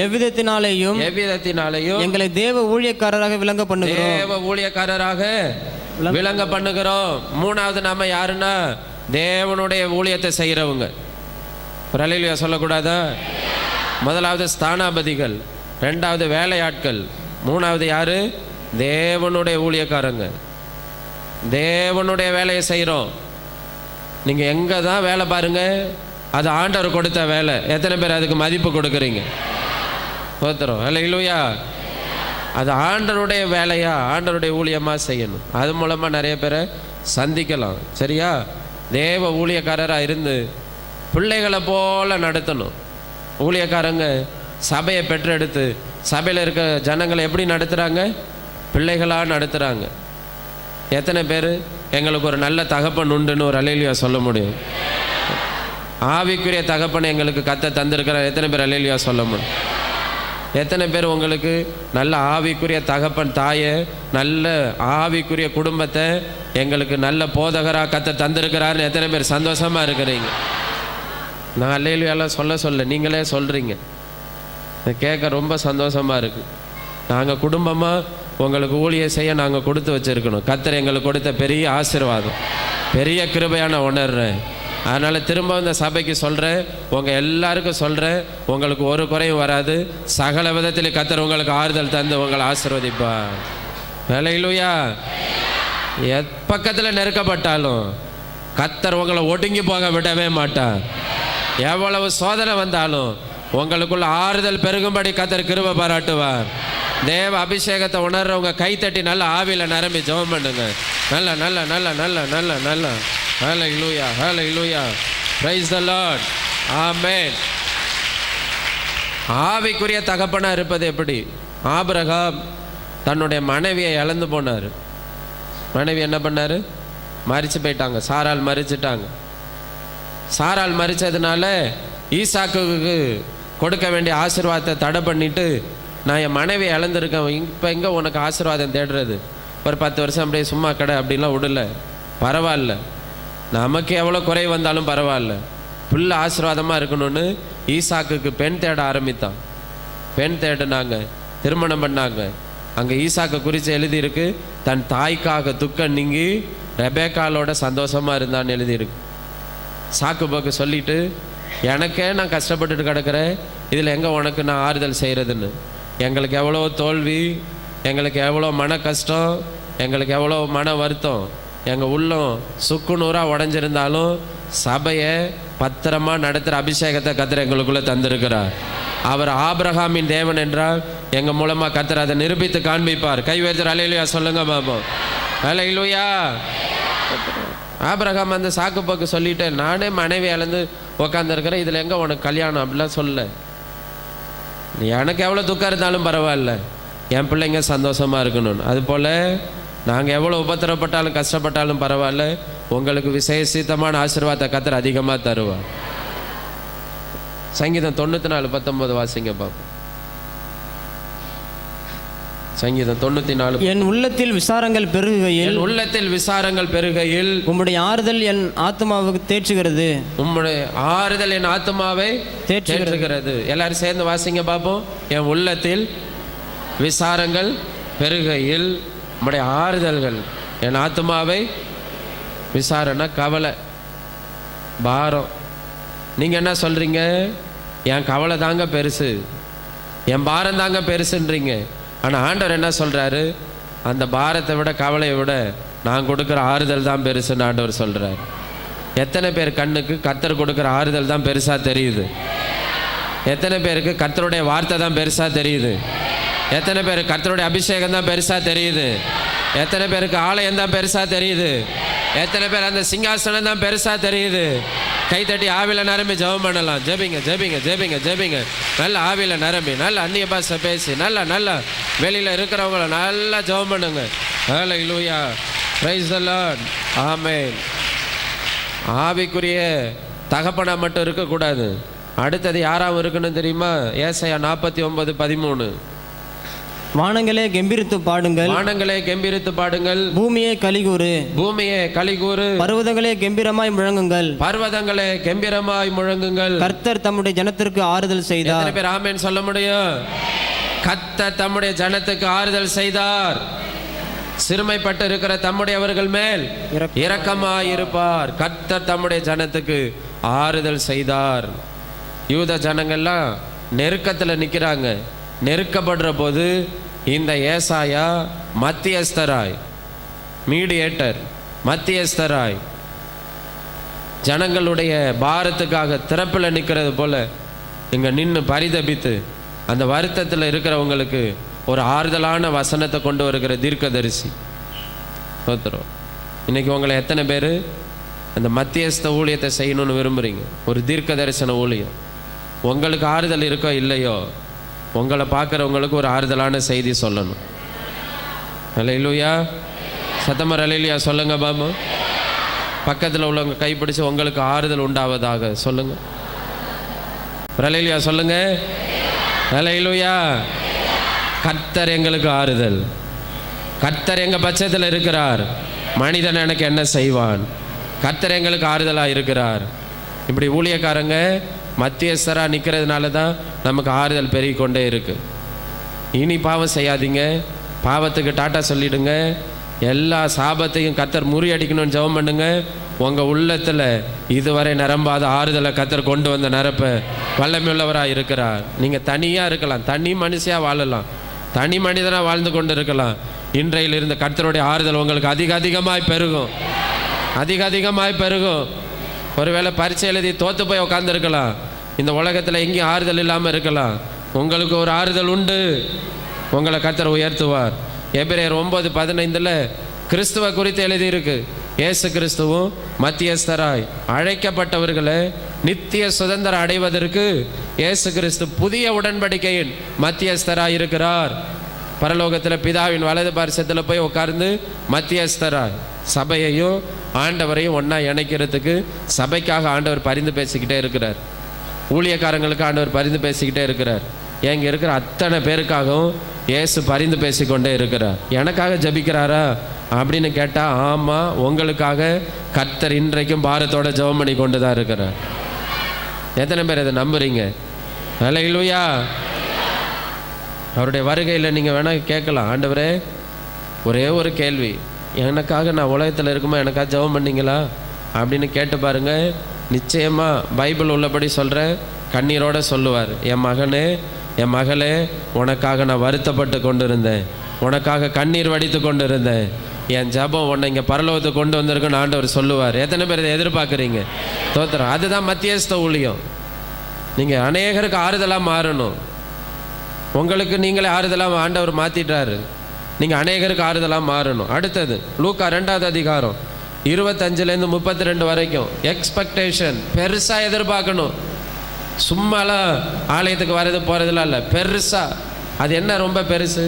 எவ்விதத்தினாலேயும் எங்களை தேவ ஊழியக்காரராக விளங்க பண்ணுகிறோம். தேவ ஊழியக்காரராக விளங்க பண்ணுகிறோம். 3வது நாம யாருன்னா தேவனுடைய ஊழியத்தை செய்கிறவங்க. ரலிலியா சொல்லக்கூடாதா? முதலாவது ஸ்தானாபதிகள், 2வது வேலையாட்கள், 3வது யாரு? தேவனுடைய ஊழியக்காரங்க. தேவனுடைய வேலையை செய்கிறோம். நீங்கள் எங்கே தான் வேலை பாருங்கள், அது ஆண்டவர் கொடுத்த வேலை. எத்தனை பேர் அதுக்கு மதிப்பு கொடுக்குறீங்க? ஒருத்தரும் அல்லேலூயா. அது ஆண்டவருடைய வேலையா, ஆண்டவருடைய ஊழியமாக செய்யணும். அது மூலமாக நிறைய பேரை சந்திக்கலாம். சரியா? தேவ ஊழியக்காரராக இருந்து பிள்ளைகளை போல நடத்தணும். ஊழியக்காரங்க சபையை பெற்றெடுத்து சபையில் இருக்க ஜனங்களை எப்படி நடத்துகிறாங்க? பிள்ளைகளாக நடத்துகிறாங்க. எத்தனை பேர் எங்களுக்கு ஒரு நல்ல தகப்பன் உண்டுன்னு ஒரு அல்லேலூயா சொல்ல முடியும்? ஆவிக்குரிய தகப்பன் எங்களுக்கு கத்த தந்திருக்கிறார். எத்தனை பேர் அல்லேலூயா சொல்ல முடியும்? எத்தனை பேர் உங்களுக்கு நல்ல ஆவிக்குரிய தகப்பன் தாயை, நல்ல ஆவிக்குரிய குடும்பத்தை எங்களுக்கு நல்ல போதகராக கத்த தந்திருக்கிறாருன்னு எத்தனை பேர் சந்தோஷமாக இருக்கிறீங்க? நான் அல்லேலூயாலாம் சொல்ல நீங்களே சொல்கிறீங்க. கேட்க ரொம்ப சந்தோஷமாக இருக்குது. நாங்கள் குடும்பமாக உங்களுக்கு ஊழியம் செய்ய நாங்கள் கொடுத்து வச்சுருக்கணும். கர்த்தர் எங்களுக்கு கொடுத்த பெரிய ஆசீர்வாதம், பெரிய கிருபையாக நான் உணர்றேன். அதனால் திரும்ப இந்த சபைக்கு சொல்கிறேன், உங்கள் எல்லாருக்கும் சொல்கிறேன், உங்களுக்கு ஒரு குறையும் வராது. சகல விதத்தில் கர்த்தர் உங்களுக்கு ஆறுதல் தந்து உங்களை ஆசீர்வதிப்பார். அல்லேலூயா. பக்கத்தில் நெருக்கப்பட்டாலும் கர்த்தர் உங்களை ஒடுங்கி போக விடவே மாட்டார். எவ்வளவு சோதனை வந்தாலும் உங்களுக்குள்ள ஆறுதல் பெருகும்படி கர்த்தர் கிருபை பாராட்டுவார். தேவ அபிஷேகத்தை உணர்றவங்க கைத்தட்டி நல்ல ஆவியில் நிரம்பி ஜெபம் பண்ணுங்க. நல்ல நல்ல நல்ல நல்ல நல்ல நல்ல ஹல்லேலூயா ஹல்லேலூயா. Praise the Lord. ஆமென். ஆவிக்குரிய தகப்பனாக இருப்பது எப்படி? ஆபிரகாம் தன்னுடைய மனைவியை இழந்து போனார். மனைவி என்ன பண்ணார்? மரிச்சு போயிட்டாங்க. சாராள் மரிச்சிட்டாங்க. சாராள் மரிச்சதுனால ஈசாக்குக்கு கொடுக்க வேண்டிய ஆசீர்வாதத்தை தடை பண்ணிட்டு, நான் என் மனைவியை இழந்திருக்கேன், இப்போ எங்கே உனக்கு ஆசீர்வாதம் தேடுறது, ஒரு 10 வருஷம் அப்படியே சும்மா கடை அப்படின்லாம் விடல. பரவாயில்ல, நமக்கு எவ்வளோ குறை வந்தாலும் பரவாயில்ல, பிள்ளை ஆசீர்வாதமாக இருக்கணும்னு ஈசாக்குக்கு பெண் தேட ஆரம்பித்தான். பெண் தேடினாங்க, திருமணம் பண்ணாங்க. அங்கே ஈசாக்கு குறித்து எழுதியிருக்கு, தன் தாய்க்காக துக்கம் நீங்கி ரெபேக்காலோட சந்தோஷமாக இருந்தான்னு எழுதியிருக்கு. சாக்கு போக்கு சொல்லிட்டு, எனக்கே நான் கஷ்டப்பட்டுட்டு கிடக்கிறேன், இதில் எங்கே உனக்கு நான் ஆறுதல் செய்கிறதுன்னு. எங்களுக்கு எவ்வளோ தோல்வி, எங்களுக்கு எவ்வளோ மன கஷ்டம், எங்களுக்கு எவ்வளோ மன வருத்தம், எங்கள் உள்ளம் சுக்குநூறாக உடஞ்சிருந்தாலும் சபையை பத்திரமாக நடத்துகிற அபிஷேகத்தை கர்த்தர் எங்களுக்குள்ளே தந்திருக்கிறார். அவர் ஆபிரகாமின் தேவன் என்றால் எங்கள் மூலமாக கர்த்தர் அதை நிரூபித்து காண்பிப்பார். கை வைத்து அல்லேலூயா சொல்லுங்க பாப்போம். அல்லேலூயா. ஆபிரகாம் அந்த சாக்கு போக்கு சொல்லிட்டு, நானே மனைவி இழந்து உக்காந்துருக்கிறேன், இதில் எங்கே உனக்கு கல்யாணம் அப்படிலாம் சொல்ல. எனக்கு எவ்வளோ துக்கம் இருந்தாலும் பரவாயில்ல, என் பிள்ளைங்க சந்தோஷமாக இருக்கணும்னு. அதுபோல் நாங்கள் எவ்வளோ உபத்திரப்பட்டாலும் கஷ்டப்பட்டாலும் பரவாயில்ல, உங்களுக்கு விசேஷித்தமான ஆசீர்வாதத்தை கர்த்தர் அதிகமாக தருவார். சங்கீதம் 94:19 வாசிங்க பார்ப்போம். சங்கீதம் 94. என் உள்ளத்தில் விசாரங்கள் பெருகுகையில், என் உள்ளத்தில் விசாரங்கள் பெருகையில் உம்முடைய ஆறுதல் என் ஆத்மாவுக்கு தேற்றுகிறது. உம்முடைய ஆறுதல் என் ஆத்மாவை தேற்றுகிறது. எல்லாரும் சேர்ந்து வாசிங்க பார்ப்போம். என் உள்ளத்தில் விசாரங்கள் பெருகையில் உம்முடைய ஆறுதல்கள் என் ஆத்மாவை. விசாரணை கவலை, பாரம். நீங்கள் என்ன சொல்கிறீங்க? என் கவலை தாங்க பெருசு, என் பாரம் தாங்க பெருசுன்றீங்க. ஆனால் ஆண்டவர் என்ன சொல்கிறாரு? அந்த பாரத்தை விட கவலையை விட நான் கொடுக்குற ஆறுதல் தான் பெருசுன்னு ஆண்டவர் சொல்கிறார். எத்தனை பேர் கண்ணுக்கு கர்த்தர் கொடுக்குற ஆறுதல் தான் பெருசாக தெரியுது? எத்தனை பேருக்கு கர்த்தருடைய வார்த்தை தான் பெருசாக தெரியுது? எத்தனை பேருக்கு கர்த்தருடைய அபிஷேகம் தான் பெருசாக தெரியுது? எத்தனை பேருக்கு ஆலயம் தான் பெருசாக தெரியுது? எத்தனை பேர் அந்த சிங்காசனம் தான் பெருசாக தெரியுது? கைத்தட்டி ஆவியில் நிரம்பி ஜெபம் பண்ணலாம். ஜெபிங்க ஜெபிங்க ஜெபிங்க ஜெபிங்க. நல்ல ஆவியில் நிரம்பி, நல்ல அந்நிய பாஷை பேசி, நல்லா வெளியில் இருக்கிறவங்கள நல்லா ஜெபம் பண்ணுங்க. ஹல்லேலூயா, பிரைஸ் தி லார்ட், ஆமென். ஆவிக்குரிய தகப்பனா மட்டும் இருக்கக்கூடாது. அடுத்தது யாராவும் இருக்கணும் தெரியுமா? ஏசாயா 49:13. வானங்களே கெம்பீரித்து பாடுங்கள், வானங்களே கெம்பீரித்து பாடுங்கள், பூமியே கலிகூறு, பூமியே கலிகூறு, பர்வதங்களே கெம்பீரமாய் முழங்குங்கள், பர்வதங்களே கெம்பீரமாய் முழங்குங்கள். கர்த்தர் தம்முடைய ஜனத்திற்கு ஆறுதல் செய்தார். எத்தனை பேர் ஆமென் சொல்ல முடியும்? கர்த்தர் தம்முடைய ஜனத்துக்கு ஆறுதல் செய்தார். சிறுமைப்பட்டு இருக்கிற தம்முடையவர்கள் மேல் இரக்கமாய் இருப்பார். கர்த்தர் தம்முடைய ஜனத்துக்கு ஆறுதல் செய்தார். யூத ஜனங்கள்லாம் நெருக்கத்தில் நிற்கிறாங்க. நெருக்கப்படுற போது இந்த ஏசாயா மத்தியஸ்தராய், மீடியேட்டர், மத்தியஸ்தராய் ஜனங்களுடைய பாரத்துக்காக திறப்பில் நிற்கிறது போல இங்கே நின்று பரிதபித்து அந்த வருத்தத்தில் இருக்கிறவங்களுக்கு ஒரு ஆறுதலான வசனத்தை கொண்டு வருகிற தீர்க்கதரிசி. சோத்திரம். இன்னைக்கு உங்களை எத்தனை பேர் அந்த மத்தியஸ்த ஊழியத்தை செய்யணும்னு விரும்புகிறீங்க? ஒரு தீர்க்க தரிசன ஊழியம். உங்களுக்கு ஆறுதல் இருக்கோ இல்லையோ, உங்களை பார்க்குறவங்களுக்கு ஒரு ஆறுதலான செய்தி சொல்லணும். அல்லேலூயா, சத்தமர் அல்லேலூயா சொல்லுங்க பாபு. பக்கத்தில் உள்ளவங்க கைப்பிடிச்சு உங்களுக்கு ஆறுதல் உண்டாவதாக சொல்லுங்க. அல்லேலூயா சொல்லுங்க. அல்லேலூயா. கர்த்தர் எங்களுக்கு ஆறுதல். கர்த்தர் எங்கள் பட்சத்தில் இருக்கிறார். மனிதன் எனக்கு என்ன செய்வான்? கர்த்தர் எங்களுக்கு ஆறுதலாக இருக்கிறார். இப்படி ஊழியக்காரங்க மத்தியஸ்தராக நிற்கிறதுனால தான் நமக்கு ஆறுதல் பெருகி கொண்டே இருக்கு. இனி பாவம் செய்யாதீங்க, பாவத்துக்கு டாட்டா சொல்லிடுங்க, எல்லா சாபத்தையும் கர்த்தர் முறியடிக்கணும்னு ஜெபம் பண்ணுங்க. உங்கள் உள்ளத்தில் இதுவரை நிரம்பாத ஆறுதலை கர்த்தர் கொண்டு வந்த நிரப்ப வல்லமையுள்ளவராக இருக்கிறார். நீங்கள் தனியாக இருக்கலாம், தனி மனுஷியாக வாழலாம், தனி மனிதனாக வாழ்ந்து கொண்டு இருக்கலாம். இன்றையிலிருந்து கர்த்தருடைய ஆறுதல் உங்களுக்கு அதிகமாய் பெருகும், அதிகமாய் பெருகும். ஒருவேளை பரீட்சை எழுதி தோற்று போய் உட்காந்துருக்கலாம். இந்த உலகத்தில் எங்கேயும் ஆறுதல் இல்லாமல் இருக்கலாம். உங்களுக்கு ஒரு ஆறுதல் உண்டு. உங்களை கர்த்தர் உயர்த்துவார். எபிரேயர் 9:15 கிறிஸ்துவ குறித்து எழுதியிருக்கு. இயேசு கிறிஸ்துவும் மத்தியஸ்தராய் அழைக்கப்பட்டவர்களை நித்திய சுதந்திரம் அடைவதற்கு இயேசு கிறிஸ்து புதிய உடன்படிக்கையின் மத்தியஸ்தராய் இருக்கிறார். பரலோகத்தில் பிதாவின் வலது பார்சத்தில் போய் உட்கார்ந்து மத்தியஸ்தராய் சபையையும் ஆண்டவரையும் ஒன்றா இணைக்கிறதுக்கு சபைக்காக ஆண்டவர் பரிந்து பேசிக்கிட்டே இருக்கிறார். ஊழியக்காரங்களுக்கு ஆண்டவர் பரிந்து பேசிக்கிட்டே இருக்கிறார். எங்கே இருக்கிற அத்தனை பேருக்காகவும் இயேசு பரிந்து பேசிக்கொண்டே இருக்கிறார். எனக்காக ஜபிக்கிறாரா அப்படின்னு கேட்டால் ஆமாம், உங்களுக்காக கர்த்தர் இன்றைக்கும் பாரத்தோட ஜெபம் பண்ணி கொண்டு தான் இருக்கிறார். எத்தனை பேர் இதை நம்புறீங்க? அல்லேலூயா. அவருடைய வருகையில் நீங்கள் வேணால் கேட்கலாம், ஆண்டவரே ஒரே ஒரு கேள்வி, எனக்காக நான் உலகத்தில் இருக்குமா எனக்காக ஜெபம் பண்ணீங்களா அப்படின்னு கேட்டு பாருங்கள். நிச்சயமாக பைபிள் உள்ளபடி சொல்கிறேன், கண்ணீரோடு சொல்லுவார், என் மகனே என் மகளே உனக்காக நான் வருத்தப்பட்டு கொண்டு இருந்தேன், உனக்காக கண்ணீர் வடித்து கொண்டு இருந்தேன், என் ஜபம் உன்னை இங்கே பரலோகத்துக்கு கொண்டு வந்திருக்குன்னு ஆண்டவர் சொல்லுவார். எத்தனை பேர் இதை எதிர்பார்க்குறீங்க? தோத்திரம். அதுதான் மத்தியஸ்த ஊழியம். நீங்கள் அநேகருக்கு ஆறுதலாக மாறணும். உங்களுக்கு நீங்களே ஆறுதலாக ஆண்டவர் மாற்றிட்டாரு. நீங்கள் அநேகருக்கு ஆறுதலாக மாறணும். அடுத்தது லூக்கா 2வது அதிகாரம் 25லேருந்து 32 வரைக்கும். எக்ஸ்பெக்டேஷன், பெருசாக எதிர்பார்க்கணும். சும்மாலாம் ஆலயத்துக்கு வர்றது போகிறதுலாம் இல்லை, பெருசாக. அது என்ன ரொம்ப பெருசு?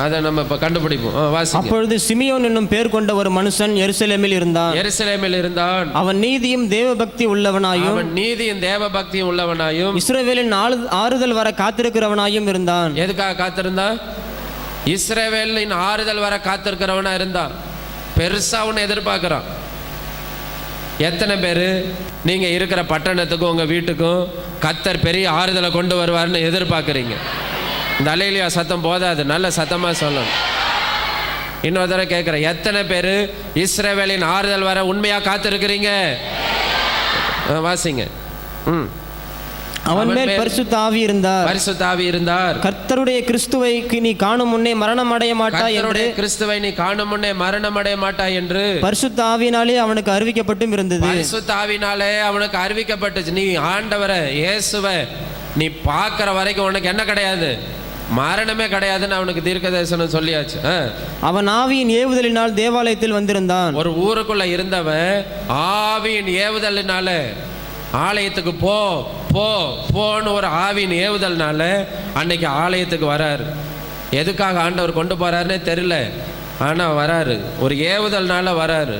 அதை நம்ம இப்ப கண்டுபிடிப்போம். வாசிங்க. அப்பொழுது சிமியோன் என்னும் பேர் கொண்ட ஒரு மனுஷன் எருசலேமில் இருந்தான். எருசலேமில் இருந்தான். அவன் நீதியும் தேவபக்தி உள்ளவனாயும் அவன் நீதியும் தேவபக்தியும் உள்ளவனாயும் இஸ்ரவேலின் ஆறுதல் வர காத்திருக்கிறவனாயும் இருந்தான். எதுக்காக காத்திருந்தான்? இஸ்ரவேலின் ஆறுதல் வர காத்திருக்கிறவனா இருந்தான். பெருசா அவனை எதிர்பார்க்கிறான். எத்தனை பேர் நீங்க இருக்கிற பட்டணத்துக்கும் உங்க வீட்டுக்கும் கர்த்தர் பெரிய ஆறுதலை கொண்டு வருவார்னு எதிர்பார்க்குறீங்க? இந்த அலையிலியா சத்தம் போதாது, நல்ல சத்தமா சொல்லணும். இன்னொரு தடவை கேட்குறேன், எத்தனை பேர் இஸ்ரவேலின் ஆறுதல் வர உண்மையா காத்திருக்கிறீங்க? வாசிங்க. அவன் மேல் பரிசுத்த ஆவி இருந்தார். பரிசுத்த ஆவி இருந்தார். கர்த்தருடைய கிறிஸ்துவை நீ காணும் முன்னே மரணம் அடைய மாட்டாய் என்று, கிறிஸ்துவை நீ காணும் முன்னே மரணம் அடைய மாட்டாய் என்று பரிசுத்த ஆவியினாலே அவனுக்கு அறிவிக்கப்பட்டும் இருந்தது. பரிசுத்த ஆவியினாலே அவனுக்கு அறிவிக்கப்பட்டுச்சு. நீ ஆண்டவரை இயேசுவை நீ பார்க்கிற வரைக்கும் உனக்கு என்ன கிடையாது? மரணமே கிடையாதுன்னு அவனுக்கு தீர்க்க தரிசனம் சொல்லியாச்சு. அவன் ஆவியின் ஏவுதலினால் தேவாலயத்தில் வந்திருந்தான். ஒரு ஊருக்குள்ள இருந்தவன் ஆவியின் ஏவுதலினால ஆலயத்துக்கு போ போ போன்னு ஒரு ஆவியின் ஏவுதல்னால அன்னைக்கு ஆலயத்துக்கு வராரு. எதுக்காக ஆண்டவர் கொண்டு போறாருன்னே தெரியல, ஆனால் வராரு. ஒரு ஏவுதல்னால வராரு,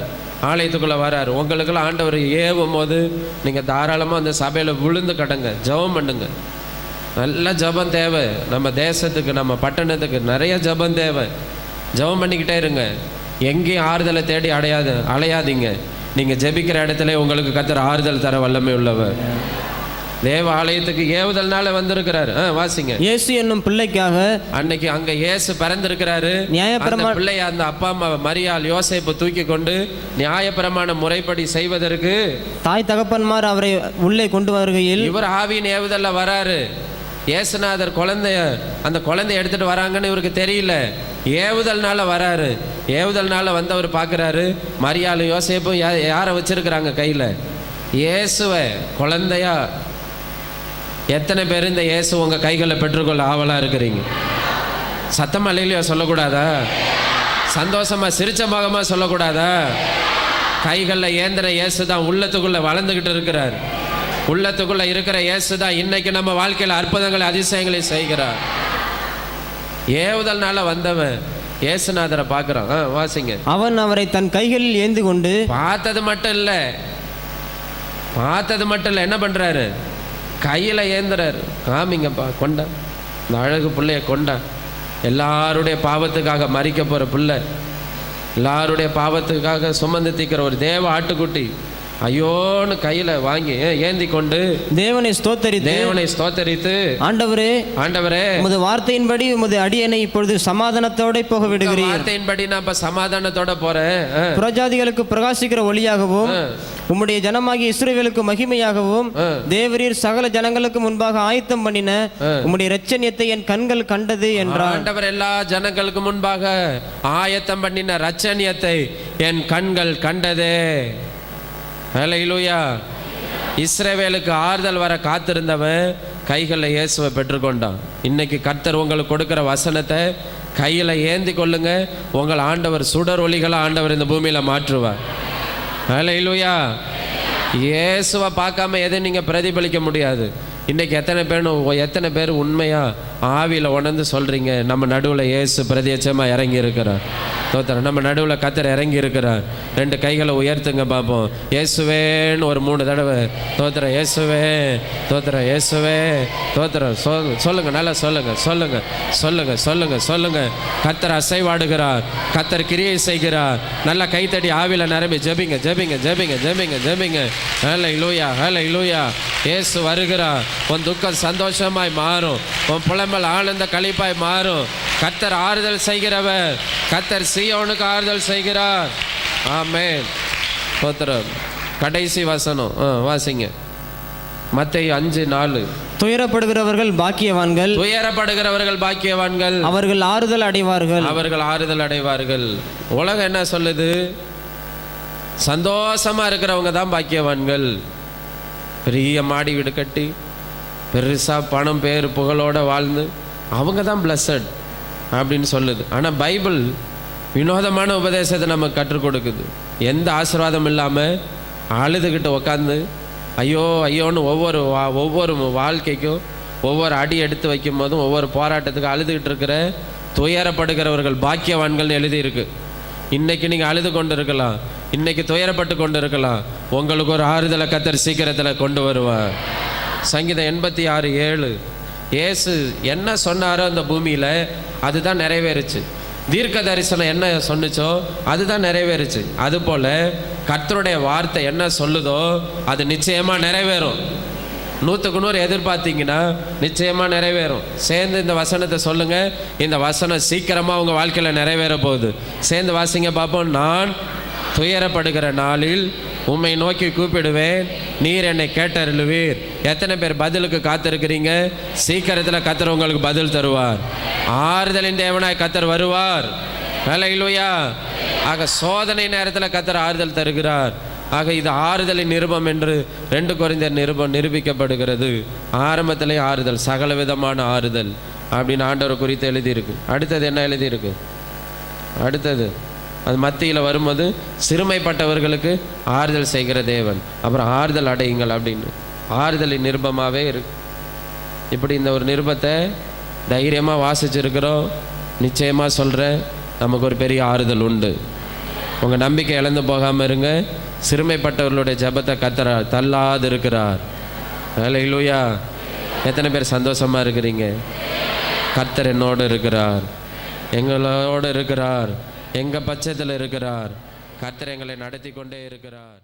ஆலயத்துக்குள்ளே வராரு. உங்களுக்கெல்லாம் ஆண்டவர் ஏவும் போது நீங்கள் தாராளமாக அந்த சபையில் விழுந்து கடங்க, ஜெபம் பண்ணுங்க. நல்ல ஜெபம் தேவை நம்ம தேசத்துக்கு, நம்ம பட்டணத்துக்கு நிறைய ஜெபம் தேவை. ஜெபம் பண்ணிக்கிட்டே இருங்க. எங்கேயும் ஆறுதலை தேடி அலையாதீங்க. நீங்கள் ஜெபிக்கிற இடத்துல உங்களுக்கு கர்த்தர் ஆறுதல் தர வல்லமை உள்ளவர். தேவ ஆலயத்துக்கு ஏவுதல்னால வந்திருக்கிறாரு. வாசிங்க. இயேசு என்னும் பிள்ளைக்காக அன்னைக்கு அங்க இயேசு பிறந்திருக்கிறாரு. பிள்ளைய அந்த அப்பா அம்மா மரியாள் யோசேப்பு தூக்கி கொண்டு நியாயப்பிரமாண முறைப்படி செய்வதற்கு தாய் தகப்பன்மார் அவரை உள்ளே கொண்டு வருகையில் இவர் ஆவியின் ஏவுதல்ல வராரு. இயேசுநாதர் அந்த குழந்தைய எடுத்துட்டு வராங்கன்னு இவருக்கு தெரியல. ஏவுதல்னால வராரு. ஏவுதல்னால வந்தவர் பார்க்குறாரு, மரியாள் யோசேப்பும் யாரை வச்சிருக்கிறாங்க கையில்? இயேசுவை குழந்தையா. எத்தனை பேர் இந்த இயேசு உங்கள் கைகளில் பெற்றுக்கொள்ள ஆவலாக இருக்கிறீங்க? சத்தமாக இல்லையா சொல்லக்கூடாதா? சந்தோஷமாக சிரிச்ச முகமாக சொல்லக்கூடாதா? கைகளில் ஏந்திர இயேசு தான் உள்ளத்துக்குள்ளே வளர்ந்துக்கிட்டு இருக்கிறார். உள்ளத்துக்குள்ளே இருக்கிற இயேசு தான் இன்னைக்கு நம்ம வாழ்க்கையில் அற்புதங்களை அதிசயங்களை செய்கிறார். ஏவுதல்னால வந்தவன் இயேசுநாதரை பார்க்குறான். வாசிங்க. அவன் அவரை தன் கைகளில் ஏந்தி கொண்டு பார்த்தது மட்டும் இல்லை என்ன பண்ணுறாரு? கையில் ஏந்துறாரு. காமிங்கப்பா, கொண்டா இந்த அழகு பிள்ளைய கொண்டா. எல்லாருடைய பாவத்துக்காக மறிக்க போகிற பிள்ளை, எல்லாருடைய பாவத்துக்காக சுமந்து தீக்கிற ஒரு தேவ ஆட்டுக்குட்டி ஐயோன்னு கையில வாங்கி ஏந்தி கொண்டு தேவனை ஸ்தோத்தரித்து ஆண்டவரே உமது வார்த்தையின்படி உமது அடியனை இப்பொழுது சமாதானத்தோட போக விடுகிறீர். வார்த்தையின்படி நான் இப்ப சமாதானத்தோட போறேன். புறஜாதிகளுக்கு பிரகாசிக்கிற ஒளியாகவும் உம்முடைய ஜனமாகிய இஸ்ரவேலுக்கு மகிமையாகவும் தேவரீர் சகல ஜனங்களுக்கு முன்பாக ஆயத்தம் பண்ணின உம்முடைய இரட்சணியத்தை என் கண்கள் கண்டது என்றார். ஆண்டவர் எல்லா ஜனங்களுக்கு முன்பாக ஆயத்தம் பண்ணின இரட்சணியத்தை என் கண்கள் கண்டது. ஹல்லேலூயா. இஸ்ரவேலுக்கு ஆறுதல் வர காத்திருந்தவன் கைகளில் இயேசுவை பெற்றுக்கொண்டான். இன்னைக்கு கர்த்தர் உங்களுக்கு கொடுக்குற வசனத்தை கையில் ஏந்தி கொள்ளுங்க. உங்கள் ஆண்டவர் சுடர் ஒளிகளை ஆண்டவர் இந்த பூமியில் மாற்றுவார். ஹல்லேலூயா. இயேசுவை பார்க்காம எதையும் நீங்கள் பிரதிபலிக்க முடியாது. இன்றைக்கி எத்தனை பேர் உண்மையாக ஆவியில் உணர்ந்து சொல்கிறீங்க, நம்ம நடுவில் இயேசு பிரத்யட்சமாக இறங்கி இருக்கிறார். தோத்திரம். நம்ம நடுவில் கர்த்தர் இறங்கி இருக்கிறார். 2 கைகளை உயர்த்துங்க பார்ப்போம். இயேசுவேன்னு ஒரு 3 தடவை தோத்திரம். இயேசுவே தோத்திரம், இயேசுவே தோத்திரம். சொல்லுங்க, நல்லா சொல்லுங்க. கர்த்தர் அசைவாடுகிறார், கர்த்தர் கிரியை செய்கிறார். நல்லா கைத்தடி ஆவியில் நிரம்பி ஜெபிங்க. ஹல்லேலூயா. இயேசு வருகிறார். உன் துக்கம் சந்தோஷமாய் மாறும், உன் புலம்பல் ஆனந்த களிப்பாய் மாறும். கர்த்தர் ஆறுதல் செய்கிறவர். கர்த்தர் சீயோனுக்கு ஆறுதல் செய்கிறார். ஆமென். ஸ்தோத்திரம். கடைசி வசனம் வாசிங்க. மத்தேயு 5:4. துயரப்படுகிறவர்கள் பாக்கியவான்கள், அவர்கள் ஆறுதல் அடைவார்கள். உலகம் என்ன சொல்லுது? சந்தோஷமா இருக்கிறவங்க தான் பாக்கியவான்கள். பெரிய மாடி வீடு கட்டி பெருசா பணம் பேர் புகழோட வாழ்ந்து அவங்க தான் பிளஸட் அப்படின்னு சொல்லுது. ஆனால் பைபிள் வினோதமான உபதேசத்தை நமக்கு கற்றுக் கொடுக்குது. எந்த ஆசீர்வாதம் இல்லாமல் அழுதுகிட்டு உக்காந்து ஐயோன்னு ஒவ்வொரு வாழ்க்கைக்கும் ஒவ்வொரு அடி எடுத்து வைக்கும் போதும் ஒவ்வொரு போராட்டத்துக்கும் அழுதுகிட்டு இருக்கிற துயரப்படுகிறவர்கள் பாக்கியவான்கள்னு எழுதியிருக்கு. இன்னைக்கு நீங்கள் அழுது கொண்டு இருக்கலாம், இன்னைக்கு துயரப்பட்டு கொண்டு இருக்கலாம். உங்களுக்கு ஒரு ஆறுதலை கர்த்தர் சீக்கிரத்தில் கொண்டு வருவார். சங்கீதம் 86:7 இயேசு என்ன சொன்னாரோ அந்த பூமியில் அதுதான் நிறைவேறுச்சு. தீர்க்க தரிசனம் என்ன சொன்னுச்சோ அதுதான் நிறைவேறுச்சு. அதுபோல் கர்த்தருடைய வார்த்தை என்ன சொல்லுதோ அது நிச்சயமாக நிறைவேறும். 100க்கு 100 எதிர்பார்த்தீங்கன்னா நிச்சயமாக நிறைவேறும். சேர்ந்து இந்த வசனத்தை சொல்லுங்கள். இந்த வசனம் சீக்கிரமாக உங்கள் வாழ்க்கையில் நிறைவேற போகுது. சேர்ந்து வாசிங்க பார்ப்போம். நான் துயரப்படுகிற நாளில் உம்மை நோக்கி கூப்பிடுவேன், நீர் என்னை கேட்டருளுவீர். எத்தனை பேர் பதிலுக்கு காத்திருக்கிறீங்க? சீக்கிரத்தில் கர்த்தர் உங்களுக்கு பதில் தருவார். ஆறுதலின் தேவனாய் கர்த்தர் வருவார். ஹல்லேலூயா. ஆக சோதனை நேரத்தில் கர்த்தர் ஆறுதல் தருகிறார். ஆக இது ஆறுதலின் நிருபம் என்று 2 கொரிந்தியர் நிருபம் நிரூபிக்கப்படுகிறது. ஆரம்பத்திலே ஆறுதல், சகல விதமான ஆறுதல் அப்படின்னு ஆண்டவர் குறித்து எழுதியிருக்கு. அடுத்தது என்ன எழுதியிருக்கு? அடுத்தது அது மத்தியில் வரும்போது சிறுமைப்பட்டவர்களுக்கு ஆறுதல் செய்கிற தேவன், அப்புறம் ஆறுதல் அடையுங்கள் அப்படின்னு ஆறுதலின் நிருபமாகவே இருக்கு. இப்படி இந்த ஒரு நிருபத்தை தைரியமாக வாசிச்சிருக்கிறோம். நிச்சயமாக சொல்கிறேன், நமக்கு ஒரு பெரிய ஆறுதல் உண்டு. உங்கள் நம்பிக்கை இழந்து போகாமல் இருங்க. சிறுமைப்பட்டவர்களுடைய ஜெபத்தை கர்த்தர் தள்ளாது இருக்கிறார். ஹல்லேலூயா. எத்தனை பேர் சந்தோஷமாக இருக்கிறீங்க? கர்த்தர் என்னோடு இருக்கிறார், எங்களோடு இருக்கிறார், எங்கள் பட்சத்தில் இருக்கிறார். கர்த்தர் எங்களை நடத்தி கொண்டே இருக்கிறார்.